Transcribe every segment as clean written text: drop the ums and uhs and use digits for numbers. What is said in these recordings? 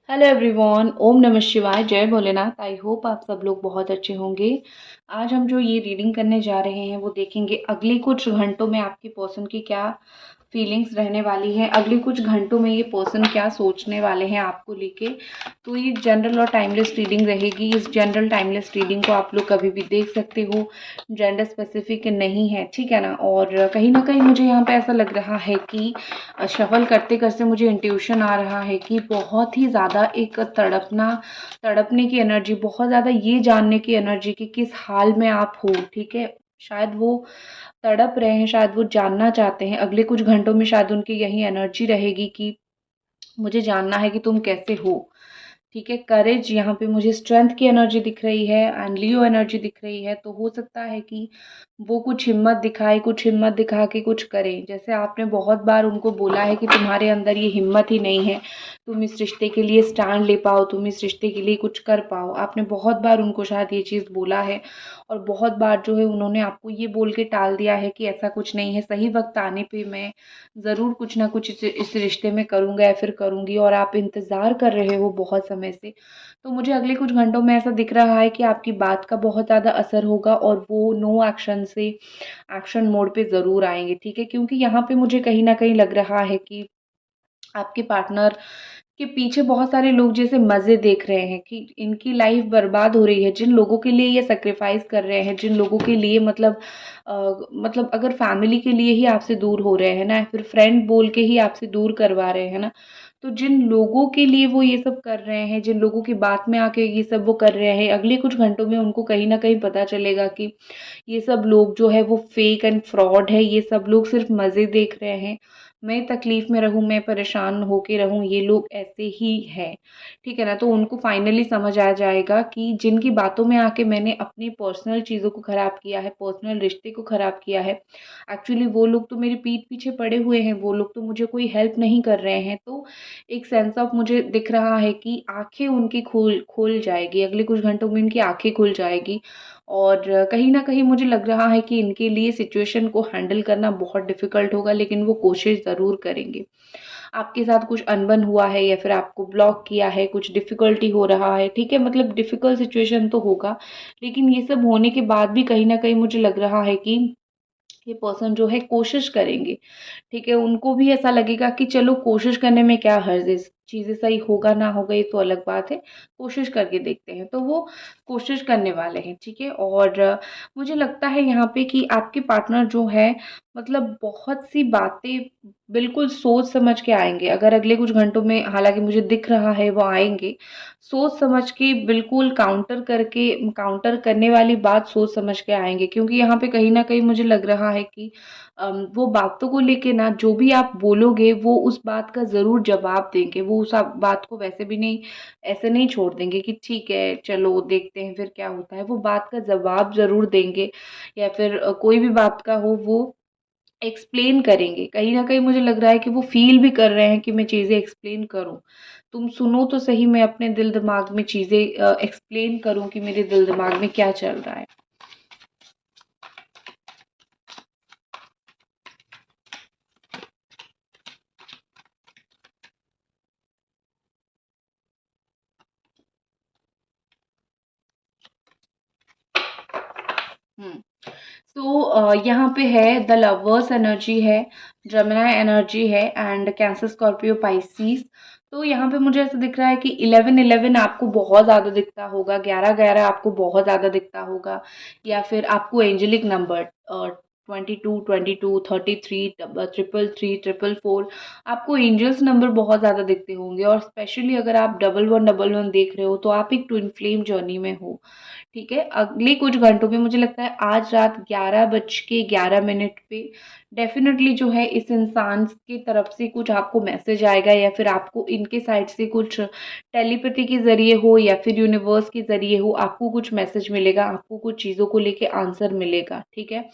Hello everyone, ओम नमः शिवाय, जय भोलेनाथ। आई होप आप सब लोग बहुत अच्छे होंगे। आज हम जो ये रीडिंग करने जा रहे हैं वो देखेंगे अगले कुछ घंटों में आपके पर्सन की क्या फीलिंग्स रहने वाली है, अगले कुछ घंटों में ये पर्सन क्या सोचने वाले हैं आपको लेके। तो ये जनरल और टाइमलेस रीडिंग रहेगी। इस जनरल टाइमलेस रीडिंग को आप लोग कभी भी देख सकते हो, जेंडर स्पेसिफिक नहीं है, ठीक है ना। और कहीं ना कहीं मुझे यहाँ पे ऐसा लग रहा है कि शफल करते करते मुझे इंट्यूशन आ रहा है कि बहुत ही ज़्यादा एक तड़पने की एनर्जी, बहुत ज़्यादा ये जानने की एनर्जी कि किस हाल में आप हो, ठीक है। शायद वो तड़प रहे हैं, शायद वो जानना चाहते हैं। अगले कुछ घंटों में शायद उनकी यही एनर्जी रहेगी कि मुझे जानना है कि तुम कैसे हो, ठीक है। करेज, यहाँ पे मुझे स्ट्रेंथ की एनर्जी दिख रही है एंड लियो एनर्जी दिख रही है। तो हो सकता है कि वो कुछ हिम्मत दिखाए, कुछ हिम्मत दिखा के कुछ करें। जैसे आपने बहुत बार उनको बोला है कि तुम्हारे अंदर ये हिम्मत ही नहीं है, तुम इस रिश्ते के लिए स्टैंड ले पाओ, तुम इस रिश्ते के लिए कुछ कर पाओ। आपने बहुत बार उनको शायद ये चीज़ बोला है और बहुत बार जो है उन्होंने आपको ये बोल के टाल दिया है कि ऐसा कुछ नहीं है, सही वक्त आने पे मैं ज़रूर कुछ ना कुछ इस रिश्ते में करूँगा या फिर करूँगी। और आप इंतज़ार कर रहे हो बहुत समय से। तो मुझे अगले कुछ घंटों में ऐसा दिख रहा है कि आपकी बात का बहुत ज़्यादा असर होगा और वो नो एक्शन से एक्शन मोड पे ज़रूर आएँगे, ठीक है। क्योंकि यहाँ पे मुझे कहीं न कहीं लग रहा है कि आपके पार्टनर के पीछे बहुत सारे लोग जैसे मज़े देख रहे हैं कि इनकी लाइफ बर्बाद हो रही है। जिन लोगों के लिए ये सैक्रिफाइस कर रहे हैं, जिन लोगों के लिए मतलब अगर फैमिली के लिए ही आपसे दूर हो रहे हैं ना, फिर फ्रेंड बोल के ही आपसे दूर करवा रहे हैं ना, तो जिन लोगों के लिए वो ये सब कर रहे हैं, जिन लोगों की बात में आके ये सब वो कर रहे हैं, अगले कुछ घंटों में उनको कहीं न कहीं पता चलेगा कि ये सब लोग जो है वो फेक एंड फ्रॉड है। ये सब लोग सिर्फ मज़े देख रहे हैं। मैं तकलीफ़ में रहूँ, मैं परेशान होके रहूँ, ये लोग ऐसे ही हैं, ठीक है ना। तो उनको फाइनली समझ आ जाएगा कि जिनकी बातों में आके मैंने अपनी पर्सनल चीज़ों को ख़राब किया है, पर्सनल रिश्ते को ख़राब किया है, एक्चुअली वो लोग तो मेरी पीठ पीछे पड़े हुए हैं, वो लोग तो मुझे कोई हेल्प नहीं कर रहे हैं। तो एक सेंस ऑफ मुझे दिख रहा है कि आँखें उनकी खुल खुल जाएगी, अगले कुछ घंटों में इनकी आँखें खुल जाएगी। और कहीं न कहीं मुझे लग रहा है कि इनके लिए सिचुएशन को हैंडल करना बहुत डिफ़िकल्ट होगा, लेकिन वो कोशिश ज़रूर करेंगे। आपके साथ कुछ अनबन हुआ है या फिर आपको ब्लॉक किया है, कुछ डिफ़िकल्टी हो रहा है, ठीक है, मतलब डिफ़िकल्ट सिचुएशन तो होगा, लेकिन ये सब होने के बाद भी कहीं न कहीं मुझे लग रहा है कि ये पर्सन जो है कोशिश करेंगे, ठीक है। उनको भी ऐसा लगेगा कि चलो कोशिश करने में क्या हर्ज है, चीज़ें सही होगा ना होगा ये तो अलग बात है, कोशिश करके देखते हैं। तो वो कोशिश करने वाले हैं, ठीक है। और मुझे लगता है यहाँ पे कि आपके पार्टनर जो है मतलब बहुत सी बातें बिल्कुल सोच समझ के आएँगे। अगर अगले कुछ घंटों में, हालाँकि मुझे दिख रहा है वो आएँगे, सोच समझ के बिल्कुल काउंटर करने वाली बात सोच समझ के आएँगे। क्योंकि यहाँ पे कहीं न कहीं मुझे लग रहा है कि वो बातों को लेके ना, जो भी आप बोलोगे वो उस बात का ज़रूर जवाब देंगे। वो उस बात को वैसे भी नहीं, ऐसे नहीं छोड़ देंगे कि ठीक है चलो देखते हैं फिर क्या होता है। वो बात का जवाब ज़रूर देंगे या फिर कोई भी बात का हो वो एक्सप्लेन करेंगे। कहीं न कहीं मुझे लग रहा है कि वो फ़ील भी कर रहे हैं कि मैं चीज़ें एक्सप्लेन करूँ। तुम सुनो तो सही, मैं अपने दिल-दिमाग में चीज़ें एक्सप्लेन करूँ कि मेरे दिल-दिमाग में क्या चल रहा है। हुँ। यहाँ पे है द लवर्स एनर्जी है, जेमिनी एनर्जी है एंड कैंसर, स्कॉर्पियो, पाइसेस। तो यहाँ पे मुझे ऐसा दिख रहा है कि 11-11 आपको बहुत ज़्यादा दिखता होगा, 11-11 आपको बहुत ज़्यादा दिखता होगा, या फिर आपको एंजेलिक नंबर 22, 22, 33, 333, 444, आपको एंजल्स नंबर बहुत ज़्यादा दिखते होंगे। और स्पेशली अगर आप 1111 देख रहे हो तो आप एक ट्विन फ्लेम जर्नी में हो, ठीक है। अगले कुछ घंटों में मुझे लगता है आज रात 11:11 पे डेफ़िनेटली जो है इस इंसान की तरफ से कुछ आपको मैसेज आएगा, या फिर आपको इनके साइड से कुछ टेलीपैथी के ज़रिए हो या फिर यूनिवर्स के ज़रिए हो, आपको कुछ मैसेज मिलेगा, आपको कुछ चीज़ों को लेके आंसर मिलेगा, ठीक है।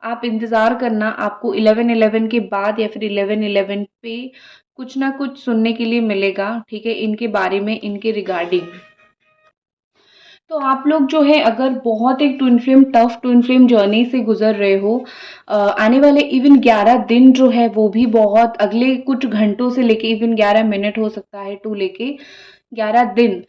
आप इंतज़ार करना, आपको 11:11 के बाद या फिर 11:11 पे कुछ ना कुछ सुनने के लिए मिलेगा, ठीक है, इनके बारे में, इनके रिगार्डिंग। तो आप लोग जो है अगर बहुत एक टफ ट्विन फ्लेम जर्नी से गुजर रहे हो, आने वाले इवन 11 दिन जो है वो भी बहुत, अगले कुछ घंटों से लेके इवन 11 मिनट हो सकता है टू लेके 11 दिन,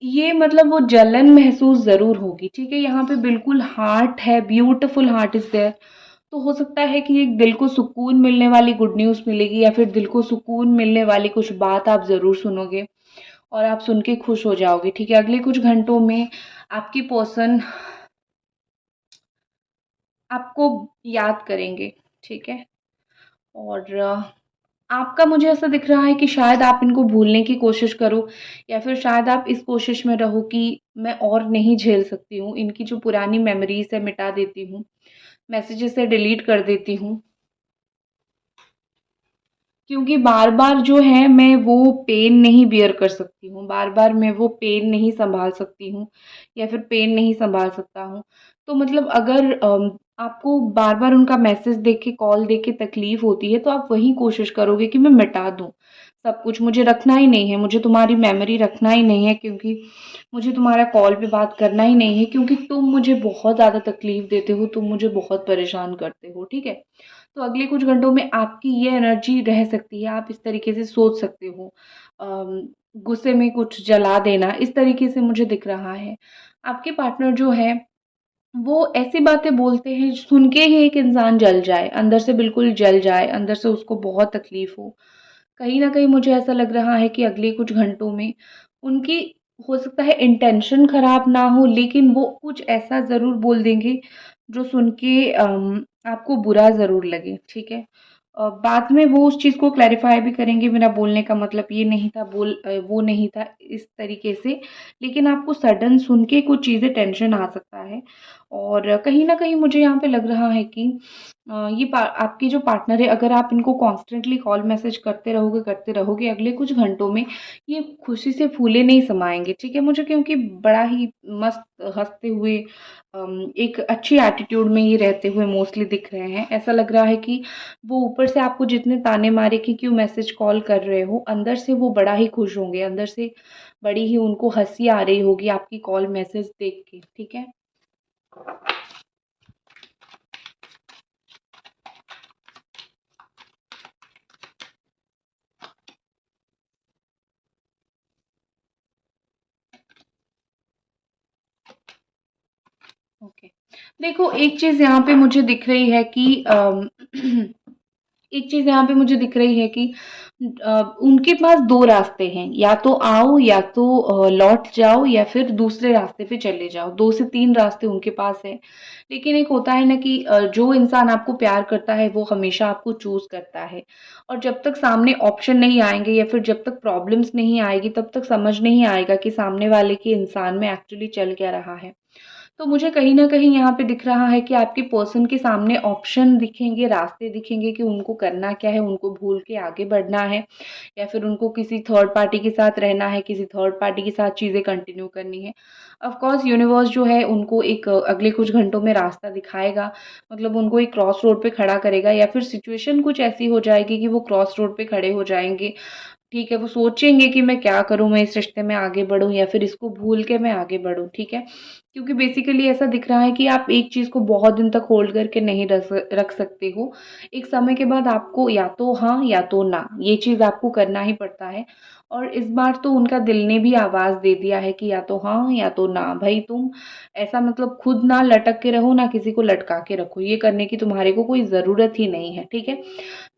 ये मतलब वो जलन महसूस ज़रूर होगी, ठीक है? यहाँ पे बिल्कुल हार्ट है, ब्यूटीफुल हार्ट इज़ देयर। तो हो सकता है कि एक दिल को सुकून मिलने वाली गुड न्यूज़ मिलेगी, या फिर दिल को सुकून मिलने वाली कुछ बात आप ज़रूर सुनोगे और आप सुन के खुश हो जाओगे, ठीक है? अगले कुछ घंटों में आपकी पर्सन आपको याद करेंगे, ठीक है? और आपका मुझे ऐसा दिख रहा है कि शायद आप इनको भूलने की कोशिश करो, या फिर शायद आप इस कोशिश में रहो कि मैं और नहीं झेल सकती हूँ, इनकी जो पुरानी मेमोरीज़ है मिटा देती हूँ, मैसेजेस से डिलीट कर देती हूँ। क्योंकि बार-बार जो है मैं वो पेन नहीं बियर कर सकती हूँ, बार-बार मैं वो पेन नहीं सँभाल सकती हूँ, या फिर पेन नहीं सँभाल सकता हूँ। तो मतलब अगर आपको बार-बार उनका मैसेज देख के, कॉल देख के तकलीफ़ होती है, तो आप वही कोशिश करोगे कि मैं मिटा दूँ सब कुछ, मुझे रखना ही नहीं है, मुझे तुम्हारी मेमोरी रखना ही नहीं है, क्योंकि मुझे तुम्हारा कॉल पे बात करना ही नहीं है, क्योंकि तुम मुझे बहुत ज़्यादा तकलीफ़ देते हो, तुम मुझे बहुत परेशान करते हो, ठीक है? तो अगले कुछ घंटों में आपकी ये एनर्जी रह सकती है, आप इस तरीके से सोच सकते हो। गुस्से में कुछ जला देना, इस तरीके से मुझे दिख रहा है। आपके पार्टनर जो है, वो ऐसी बातें बोलते हैं, सुन के ही एक इंसान जल जाए, अंदर से बिल्कुल जल जाए, अंदर से उसको बहुत तकलीफ़ हो। कहीं न कहीं मुझे ऐसा लग रहा है कि अगले कुछ घंटों में उनकी, हो सकता है इंटेंशन खराब ना हो, लेकिन वो कुछ ऐसा ज़रूर बोल देंगे जो सुन के आपको बुरा ज़रूर लगे, ठीक है? बाद में वो उस चीज़ को क्लैरिफ़ाई भी करेंगे, मेरा बोलने का मतलब ये नहीं था, वो नहीं था इस तरीके से, लेकिन आपको सडन सुन के कुछ चीज़ें टेंशन आ सकता है। और कहीं न कहीं मुझे यहाँ पे लग रहा है कि ये आपके जो पार्टनर है, अगर आप इनको कॉन्स्टेंटली कॉल मैसेज करते रहोगे, अगले कुछ घंटों में ये खुशी से फूले नहीं समाएँगे, ठीक है? मुझे क्योंकि बड़ा ही मस्त हँसते हुए, एक अच्छी एटीट्यूड में ये रहते हुए मोस्टली दिख रहे हैं। ऐसा लग रहा है कि वो ऊपर से आपको जितने ताने मारे कि क्यों मैसेज कॉल कर रहे हो, अंदर से वो बड़ा ही खुश होंगे, अंदर से बड़ी ही उनको हँसी आ रही होगी आपकी कॉल मैसेज देख के, ठीक है? ओके। देखो, एक चीज़ यहाँ पे मुझे दिख रही है कि एक चीज़ यहाँ पे मुझे दिख रही है कि उनके पास 2 रास्ते हैं, या तो आओ, या तो लौट जाओ, या फिर दूसरे रास्ते पे चले जाओ, 2 से 3 रास्ते उनके पास हैं। लेकिन एक होता है ना कि जो इंसान आपको प्यार करता है वो हमेशा आपको चूज़ करता है, और जब तक सामने ऑप्शन नहीं आएँगे, या फिर जब तक प्रॉब्लम्स नहीं आएगी, तब तक समझ नहीं आएगा कि सामने वाले के इंसान में एक्चुअली चल क्या रहा है। तो मुझे कहीं न कहीं यहाँ पे दिख रहा है कि आपके पर्सन के सामने ऑप्शन दिखेंगे, रास्ते दिखेंगे कि उनको करना क्या है, उनको भूल के आगे बढ़ना है, या फिर उनको किसी थर्ड पार्टी के साथ रहना है, किसी थर्ड पार्टी के साथ चीज़ें कंटिन्यू करनी है। ऑफ़ कोर्स यूनिवर्स जो है उनको एक अगले कुछ घंटों में रास्ता दिखाएगा, मतलब उनको एक क्रॉस रोड पे खड़ा करेगा, या फिर सिचुएशन कुछ ऐसी हो जाएगी कि वो क्रॉस रोड पे खड़े हो जाएँगे। ठीक है, वो सोचेंगे कि मैं क्या करूँ, मैं इस रिश्ते में आगे बढ़ूँ, या फिर इसको भूल के मैं आगे बढ़ूँ, ठीक है? क्योंकि बेसिकली ऐसा दिख रहा है कि आप एक चीज़ को बहुत दिन तक होल्ड करके नहीं रख सकते हो। एक समय के बाद आपको या तो हाँ, या तो ना, ये चीज़ आपको करना ही पड़ता है। और इस बार तो उनका दिल ने भी आवाज़ दे दिया है कि या तो हाँ, या तो ना। भई तुम ऐसा मतलब खुद ना लटक के रहो, ना किसी को लटका के रखो। ये करने की तुम्हारे को कोई ज़रूरत ही नहीं है, ठीक है?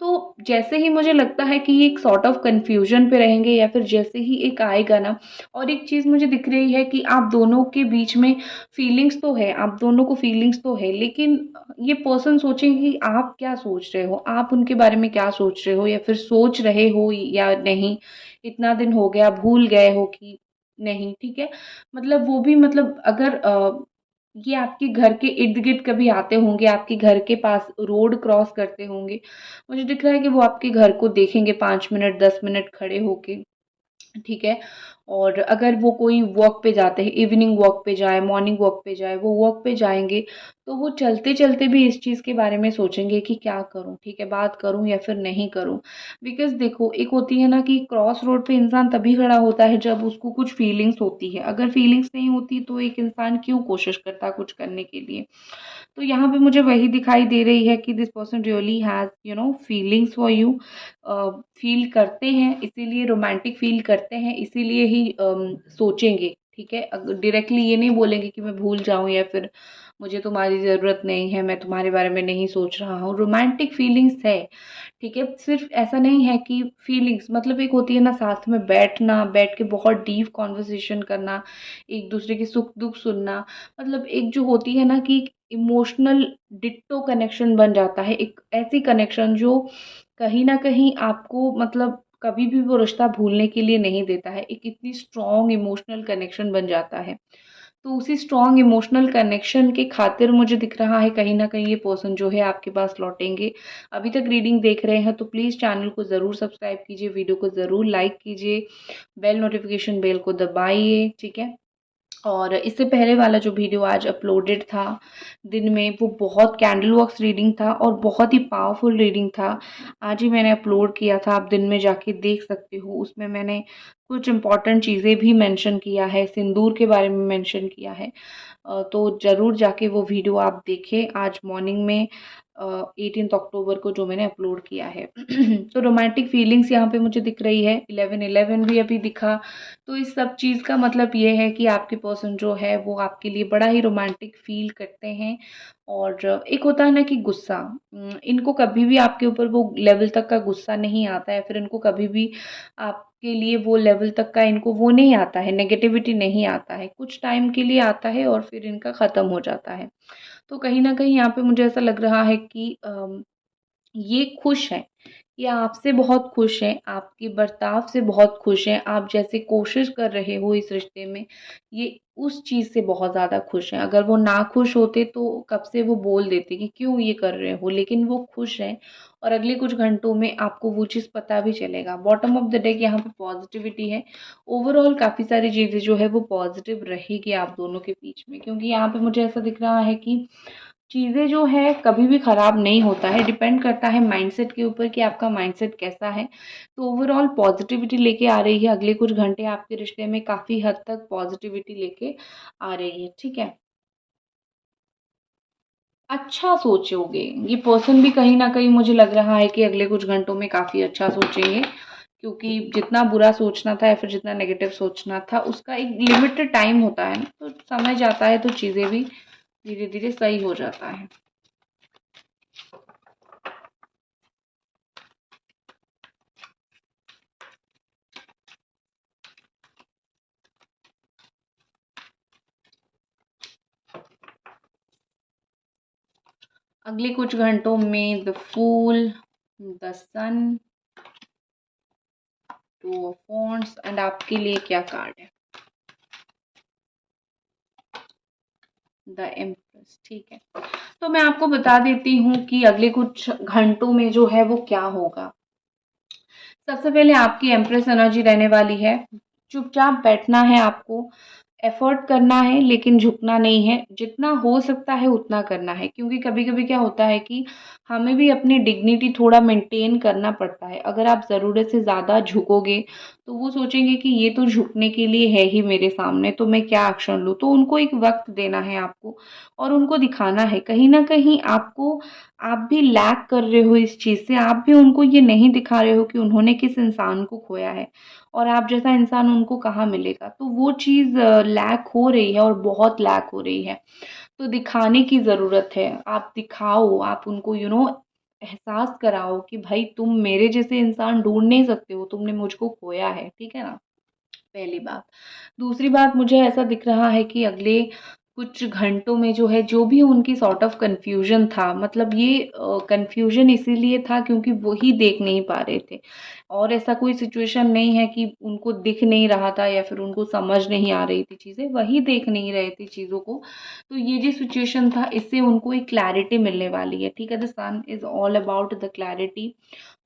तो जैसे ही मुझे लगता है कि ये एक सॉर्ट ऑफ कन्फ्यूजन पे रहेंगे, या फिर जैसे ही एक आएगा ना, और एक चीज़ मुझे दिख रही है कि आप दोनों के बीच में फीलिंग्स तो है, आप दोनों को फीलिंग्स तो है, लेकिन ये पर्सन सोचेंगे कि आप क्या सोच रहे हो, आप उनके बारे में क्या सोच रहे हो, या फिर सोच रहे हो या नहीं, इतना दिन हो गया, भूल गए हो कि नहीं, ठीक है? मतलब वो भी, मतलब अगर ये आपके घर के इर्द-गिर्द कभी आते होंगे, आपके घर के पास रोड क्रॉस करते होंगे, मुझे दिख रहा है कि वो आपके घर को देखेंगे 5 मिनट, 10 मिनट खड़े होके। ठीक है? और अगर वो कोई वॉक पे जाते हैं, इवनिंग वॉक पे जाएँ, मॉर्निंग वॉक पे जाएँ, वो वॉक पे जाएँगे, तो वो चलते-चलते भी इस चीज़ के बारे में सोचेंगे कि क्या करूँ, ठीक है? बात करूँ या फिर नहीं करूँ? बिकॉज़ देखो, एक होती है ना कि क्रॉस रोड पे इंसान तभी खड़ा होता है जब उसको कुछ फीलिंग्स होती है। अगर फीलिंग्स नहीं होती तो एक इंसान क्यों कोशिश करता कुछ करने के लिए? तो यहाँ पे मुझे वही दिखाई दे रही है कि this person really has feelings for you, feel करते हैं, इसीलिए रोमांटिक फ़ील करते करते हैं इसीलिए ही सोचेंगे, ठीक है? डायरेक्टली ये नहीं बोलेंगे कि मैं भूल जाऊँ या फिर मुझे तुम्हारी ज़रूरत नहीं है, मैं तुम्हारे बारे में नहीं सोच रहा हूँ। रोमांटिक फीलिंग्स है, ठीक है? सिर्फ़ ऐसा नहीं है कि फीलिंग्स मतलब एक होती है ना साथ में बैठना, बैठ के बहुत डीप कन्वर्सेशन करना, एक-दूसरे के सुख-दुख सुनना, मतलब एक जो होती है ना कि इमोशनल डिट्टो कनेक्शन बन जाता है, एक ऐसी कनेक्शन जो कहीं न कहीं आपको मतलब कभी भी वो रिश्ता भूलने के लिए नहीं देता है, एक इतनी स्ट्रॉन्ग इमोशनल कनेक्शन बन जाता है। तो उसी स्ट्रॉन्ग इमोशनल कनेक्शन के खातिर मुझे दिख रहा है कहीं न कहीं ये पर्सन जो है आपके पास लौटेंगे। अभी तक रीडिंग देख रहे हैं तो प्लीज़ चैनल को ज़रूर सब्सक्राइब कीजिए, वीडियो को ज़रूर लाइक कीजिए, बेल नोटिफ़िकेशन बेल को दबाइए, ठीक है? और इससे पहले वाला जो वीडियो आज अपलोडेड था दिन में, वो बहुत कैंडल वर्क्स रीडिंग था और बहुत ही पावरफुल रीडिंग था। आज ही मैंने अपलोड किया था, आप दिन में जाके देख सकते हो। उसमें मैंने कुछ इम्पोर्टेंट चीज़ें भी मेंशन किया है, सिंदूर के बारे में मेंशन किया है। तो ज़रूर जाके वो वीडियो आप देखें आज मॉर्निंग में 18 अक्टूबर को जो मैंने अपलोड किया है। तो रोमांटिक फीलिंग्स यहाँ पे मुझे दिख रही है, 11-11 भी अभी दिखा। तो इस सब चीज़ का मतलब ये है कि आपके पर्सन जो है वो आपके लिए बड़ा ही रोमांटिक फ़ील करते हैं। और एक होता है ना कि गुस्सा, इनको कभी भी आपके ऊपर वो लेवल तक का गुस्सा नहीं आता है, फिर इनको कभी भी आपके लिए वो लेवल तक का इनको वो नहीं आता है, नेगेटिविटी नहीं आता है। कुछ टाइम के लिए आता है और फिर इनका ख़त्म हो जाता है। तो कहीं न कहीं यहाँ पे मुझे ऐसा लग रहा है कि ये खुश हैं, ये आपसे बहुत खुश हैं, आपके बर्ताव से बहुत खुश हैं, आप जैसे कोशिश कर रहे हो इस रिश्ते में, ये उस चीज़ से बहुत ज़्यादा खुश हैं। अगर वो नाखुश होते तो कब से वो बोल देते कि क्यों ये कर रहे हो, लेकिन वो खुश हैं और अगले कुछ घंटों में आपको वो चीज़ पता भी चलेगा। बॉटम ऑफ द डे यहाँ पे पॉज़िटिविटी है। ओवरऑल काफ़ी सारी चीज़ें जो है वो पॉज़िटिव रहेगी आप दोनों के बीच में, क्योंकि यहाँ पे मुझे ऐसा दिख रहा है कि चीज़ें जो है कभी भी ख़राब नहीं होता है, डिपेंड करता है माइंडसेट के ऊपर कि आपका माइंडसेट कैसा है। तो ओवरऑल पॉज़िटिविटी लेके आ रही है, अगले कुछ घंटे आपके रिश्ते में काफ़ी हद तक पॉज़िटिविटी लेके आ रही है, ठीक है? अच्छा सोचोगे, ये पर्सन भी कहीं न कहीं मुझे लग रहा है कि अगले कुछ घंटों में काफ़ी अच्छा सोचेंगे, क्योंकि जितना बुरा सोचना था या फिर जितना नेगेटिव सोचना था, उसका एक लिमिटेड टाइम होता है ना, तो समय जाता है तो चीज़ें भी धीरे-धीरे सही हो जाता है। अगले कुछ घंटों में the fool, the sun, two of wands and आपके लिए क्या कार्ड है? द एम्प्रेस, ठीक है। तो मैं आपको बता देती हूँ कि अगले कुछ घंटों में जो है वो क्या होगा। सबसे पहले आपकी एम्प्रेस एनर्जी रहने वाली है। चुपचाप बैठना है आपको, एफर्ट करना है लेकिन झुकना नहीं है। जितना हो सकता है उतना करना है, क्योंकि कभी-कभी क्या होता है कि हमें भी अपनी डिग्निटी थोड़ा मेंटेन करना पड़ता है। अगर आप ज़रूरत से ज़्यादा झुकोगे, तो वो सोचेंगे कि ये तो झुकने के लिए है ही मेरे सामने, तो मैं क्या एक्शन लूँ? तो उनको एक वक़्त देना है आपको और उनको दिखाना है। कहीं न कहीं आपको आप भी लैक कर रहे हो इस चीज़ से, आप भी उनको ये नहीं दिखा रहे हो कि उन्होंने किस इंसान को खोया है और आप जैसा इंसान उनको कहाँ मिलेगा। तो वो चीज़ लैक हो रही है और बहुत लैक हो रही है। तो दिखाने की ज़रूरत है। आप दिखाओ, आप उनको एहसास कराओ कि भाई तुम मेरे जैसे इंसान ढूँढ नहीं सकते हो, तुमने मुझको खोया है, ठीक है ना? पहली बात। दूसरी बात, मुझे ऐसा दिख रहा है कि अगले कुछ घंटों में जो है, जो भी उनकी सॉर्ट ऑफ कन्फ्यूज़न था, मतलब ये कन्फ्यूज़न इसीलिए था क्योंकि वो ही देख नहीं पा रहे थे और ऐसा कोई सिचुएशन नहीं है कि उनको दिख नहीं रहा था या फिर उनको समझ नहीं आ रही थी चीज़ें, वही देख नहीं रहे थे चीज़ों को। तो ये जो सिचुएशन था, इससे उनको एक क्लैरिटी मिलने वाली है, ठीक है? The sun is all about the clarity.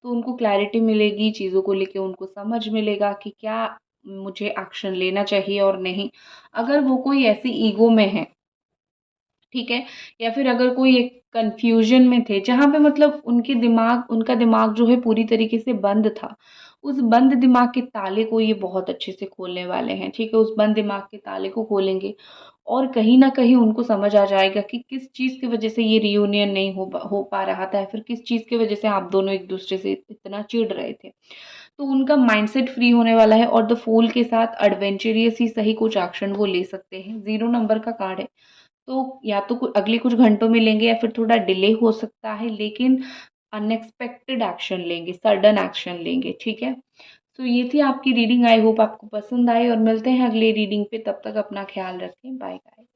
तो उनको क्लैरिटी मिलेगी, चीज़ों को लेके उनको समझ मिलेगा कि क्या मुझे एक्शन लेना चाहिए और नहीं। अगर वो कोई ऐसी ईगो में है, ठीक है? या फिर अगर कोई एक कन्फ्यूज़न में थे, जहाँ पे मतलब उनका दिमाग जो है पूरी तरीके से बंद था। उस बंद दिमाग के ताले को ये बहुत अच्छे से खोलने वाले हैं, ठीक है? उस बंद दिमाग के ताले को खोलेंगे और कहीं न कहीं उनको समझ आ जाएगा कि किस चीज़ की वज़ह से ये रियूनियन नहीं हो पा रहा था या फिर किस चीज़ की वज़ह से आप दोनों एक-दूसरे से इतना चिढ़ रहे थे। तो उनका माइंडसेट फ्री होने वाला है और द फूल के साथ एडवेंचरियस ही सही कुछ एक्शन वो ले सकते हैं। 0 नंबर का कार्ड है। तो या तो अगले कुछ घंटों में लेंगे या फिर थोड़ा डिले हो सकता है, लेकिन अनएक्सपेक्टेड एक्शन लेंगे, सडन एक्शन लेंगे, ठीक है? तो ये थी आपकी रीडिंग। आई होप आपको पसंद आए और मिलते हैं अगले रीडिंग पे। तब तक अपना ख्याल रखें। Bye bye.